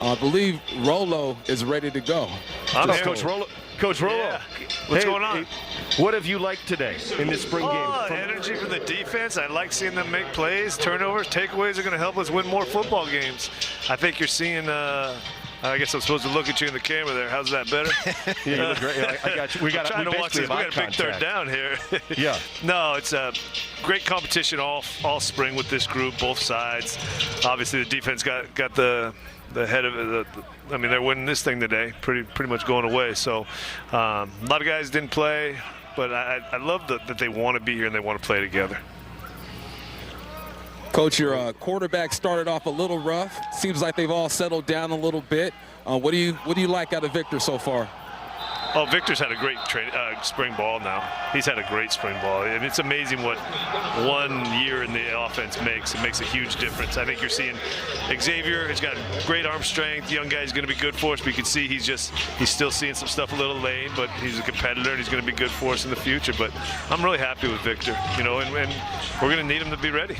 I believe Rolo is ready to go. I'm Coach Rolo. Coach Rolo, yeah. What's going on? What have you liked today in this spring game? Energy from the defense. I like seeing them make plays. Turnovers, takeaways are going to help us win more football games. I think you're seeing I guess I'm supposed to look at you in the camera there. How's that better? Yeah, you look great. I got you. We got to watch this. We got a big third down here. Yeah. No, it's a great competition all spring with this group, both sides. Obviously, the defense got the head of it. I mean, they're winning this thing today, pretty much going away. So a lot of guys didn't play, but I love that they want to be here and they want to play together. Coach, your quarterback started off a little rough. Seems like they've all settled down a little bit. What do you like out of Victor so far? Oh, Victor's had a great spring ball now. He's had a great spring ball. And it's amazing what 1 year in the offense makes. It makes a huge difference. I think you're seeing Xavier has got great arm strength. Young guy's going to be good for us, but you can see he's still seeing some stuff a little late, but he's a competitor and he's going to be good for us in the future. But I'm really happy with Victor, and we're going to need him to be ready.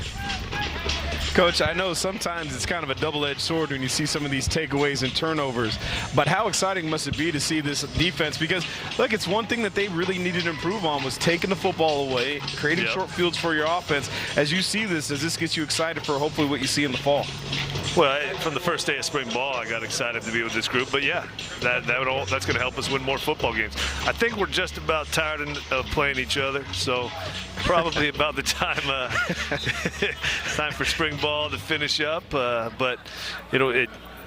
Coach, I know sometimes it's kind of a double-edged sword when you see some of these takeaways and turnovers, but how exciting must it be to see this defense? Because, look, it's one thing that they really needed to improve on was taking the football away, creating short fields for your offense. As you see this, does this get you excited for hopefully what you see in the fall? Well, from the first day of spring ball, I got excited to be with this group. But, yeah, that's going to help us win more football games. I think we're just about tired of playing each other, so probably about the time time for spring ball to finish up. But,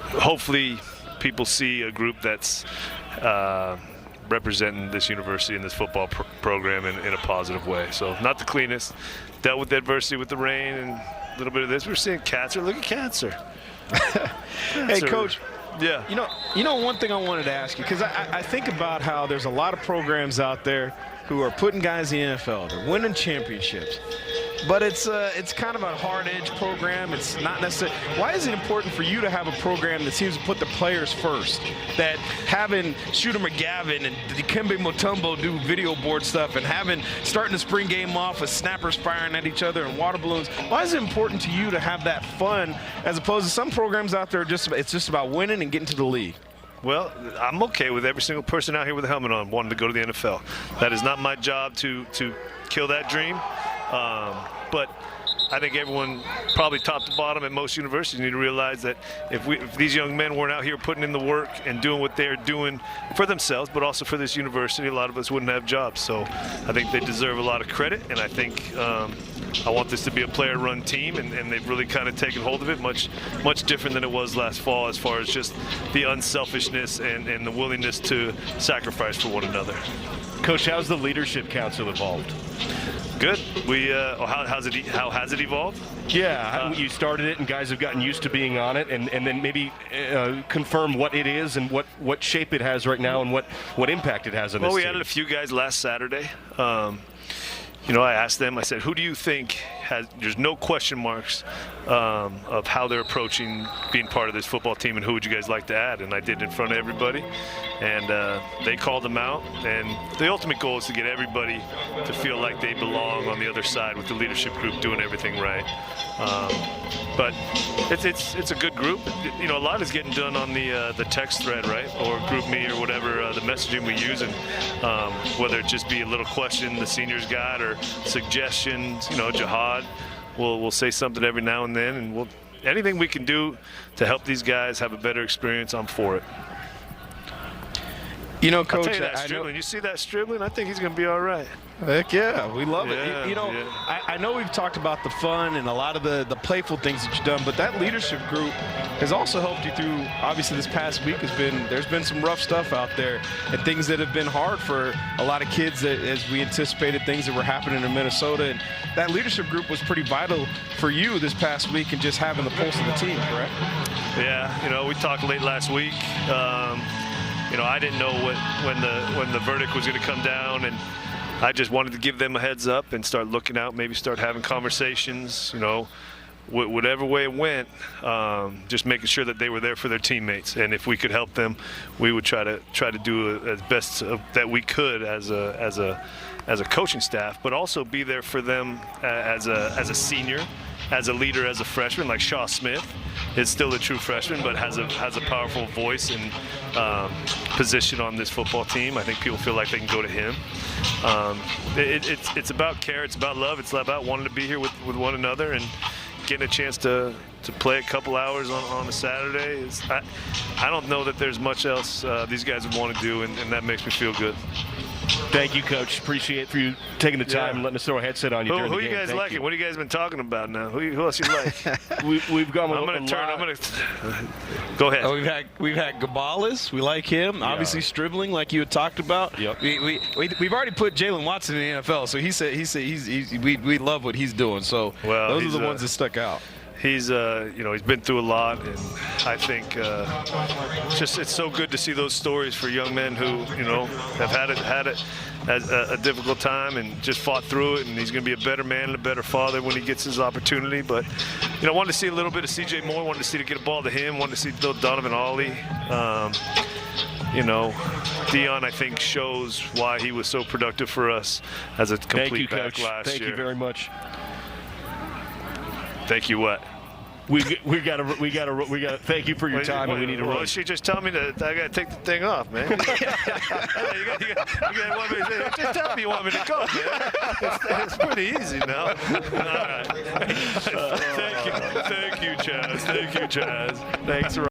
hopefully people see a group that's representing this university and this football program in a positive way. So not the cleanest. Dealt with adversity with the rain and a little bit of this. We're seeing Katzer. Look at Katzer. Hey, Coach. Yeah. You know one thing I wanted to ask you, because I think about how there's a lot of programs out there who are putting guys in the NFL. They're winning championships. But it's kind of a hard-edge program. It's not necessarily. Why is it important for you to have a program that seems to put the players first? That having Shooter McGavin and Dikembe Mutombo do video board stuff and starting the spring game off with snappers firing at each other and water balloons. Why is it important to you to have that fun as opposed to some programs out there it's just about winning and getting to the league? Well, I'm okay with every single person out here with a helmet on wanting to go to the NFL. That is not my job to kill that dream. But I think everyone, probably top to bottom at most universities, need to realize that if these young men weren't out here putting in the work and doing what they're doing for themselves, but also for this university, a lot of us wouldn't have jobs. So I think they deserve a lot of credit, and I think I want this to be a player-run team, and they've really kind of taken hold of it, much different than it was last fall as far as just the unselfishness and the willingness to sacrifice for one another. Coach, how's the leadership council evolved? Good. How has it evolved? Yeah, you started it and guys have gotten used to being on it, and then maybe confirm what it is and what shape it has right now and what impact it has on this team. Well, we added a few guys last Saturday. I asked them, I said, who do you think there's no question marks of how they're approaching being part of this football team, and who would you guys like to add? And I did it in front of everybody, and they called them out. And the ultimate goal is to get everybody to feel like they belong on the other side with the leadership group doing everything right. But it's a good group. A lot is getting done on the text thread, right, or GroupMe or whatever the messaging we use, and whether it just be a little question the seniors got or suggestions. Jihad will say something every now and then, and anything we can do to help these guys have a better experience, I'm for it. Coach, I'll tell you that, Stribling. You see that Stribling? I think he's going to be all right. Heck yeah, we love it. Yeah. I know we've talked about the fun and a lot of the playful things that you've done, but that leadership group has also helped you through, obviously this past week there's been some rough stuff out there and things that have been hard for a lot of kids as we anticipated things that were happening in Minnesota. And that leadership group was pretty vital for you this past week and just having the pulse of the team, correct? Yeah, we talked late last week. I didn't know when the verdict was going to come down, and I just wanted to give them a heads up and start looking out, maybe start having conversations, whatever way it went, just making sure that they were there for their teammates. And if we could help them, we would try to do as best that we could as a coaching staff, but also be there for them as a senior as a leader as a freshman, like Shaw Smith is still a true freshman, but has a powerful voice and position on this football team. I think people feel like they can go to him. It's about care. It's about love. It's about wanting to be here with one another and getting a chance to play a couple hours on a Saturday. I don't know that there's much else these guys would want to do, and that makes me feel good. Thank you, Coach. Appreciate for you taking the time and letting us throw a headset on you during the game. Who you guys like? What have you guys been talking about now? Who else you like? We've gone. I'm going to turn. Go ahead. We've had Gabalis. We like him. Yeah. Obviously, Stribling, like you had talked about. Yep. We've already put Jalen Watson in the NFL, so he said we love what he's doing. So those are the ones that stuck out. He's he's been through a lot, and I think it's so good to see those stories for young men who have had it as a difficult time and just fought through it, and he's going to be a better man and a better father when he gets his opportunity. But wanted to see a little bit of C.J. Moore, wanted to see to get a ball to him, wanted to see Bill Donovan Ollie. Dion, I think, shows why he was so productive for us as a complete back last year. Thank you very much. Thank you. What? We got to thank you for your time, and we need to run. She just tell me that I got to take the thing off, man. you want me to, just tell me you want me to go, man. It's pretty easy now. All right. Thank you, Chaz. Thanks for